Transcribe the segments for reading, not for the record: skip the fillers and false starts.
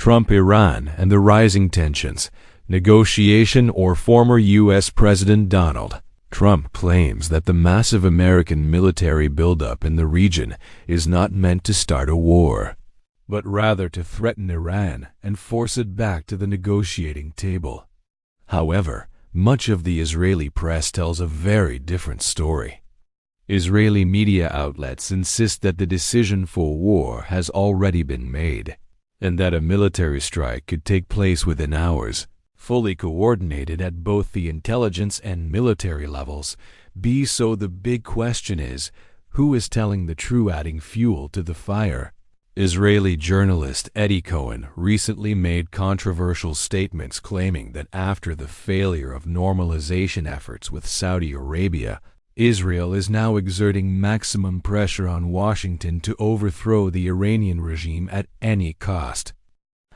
Trump, Iran, and the rising tensions. Negotiation or former U.S. President Donald Trump claims that the massive American military buildup in the region is not meant to start a war, but rather to threaten Iran and force it back to the negotiating table. However, much of the Israeli press tells a very different story. Israeli media outlets insist that the decision for war has already been made, and that a military strike could take place within hours, fully coordinated at both the intelligence and military levels. So the big question is, who is telling the truth, adding fuel to the fire? Israeli journalist Eddie Cohen recently made controversial statements claiming that after the failure of normalization efforts with Saudi Arabia, Israel is now exerting maximum pressure on Washington to overthrow the Iranian regime at any cost.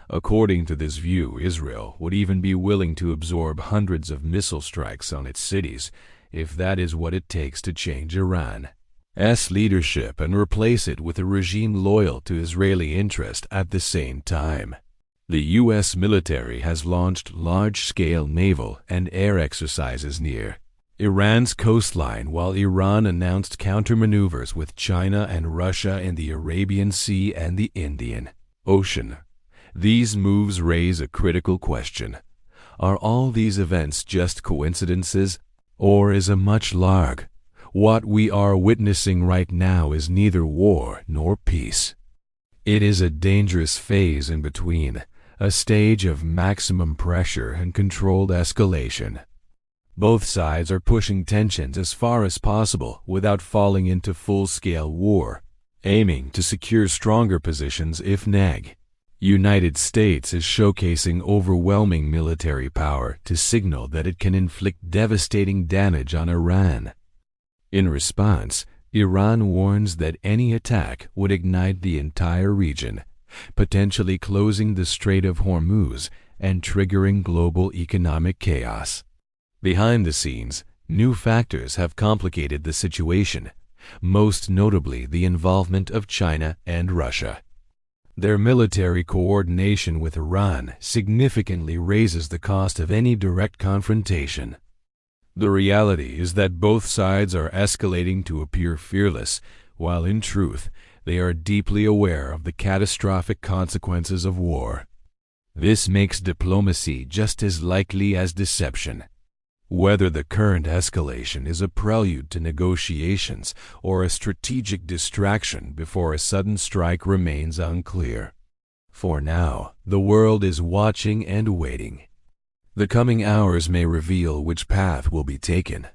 According to this view, Israel would even be willing to absorb hundreds of missile strikes on its cities if that is what it takes to change Iran's leadership and replace it with a regime loyal to Israeli interest at the same time. The U.S. military has launched large-scale naval and air exercises near Iran's coastline, while Iran announced countermaneuvers with China and Russia in the Arabian Sea and the Indian Ocean. These moves raise a critical question. Are all these events just coincidences, or is a much larger? What we are witnessing right now is neither war nor peace. It is a dangerous phase in between, a stage of maximum pressure and controlled escalation. Both sides are pushing tensions as far as possible without falling into full-scale war, aiming to secure stronger positions if neg. United States is showcasing overwhelming military power to signal that it can inflict devastating damage on Iran. In response, Iran warns that any attack would ignite the entire region, potentially closing the Strait of Hormuz and triggering global economic chaos. Behind the scenes, new factors have complicated the situation, most notably the involvement of China and Russia. Their military coordination with Iran significantly raises the cost of any direct confrontation. The reality is that both sides are escalating to appear fearless, while in truth, they are deeply aware of the catastrophic consequences of war. This makes diplomacy just as likely as deception. Whether the current escalation is a prelude to negotiations or a strategic distraction before a sudden strike remains unclear. For now, the world is watching and waiting. The coming hours may reveal which path will be taken.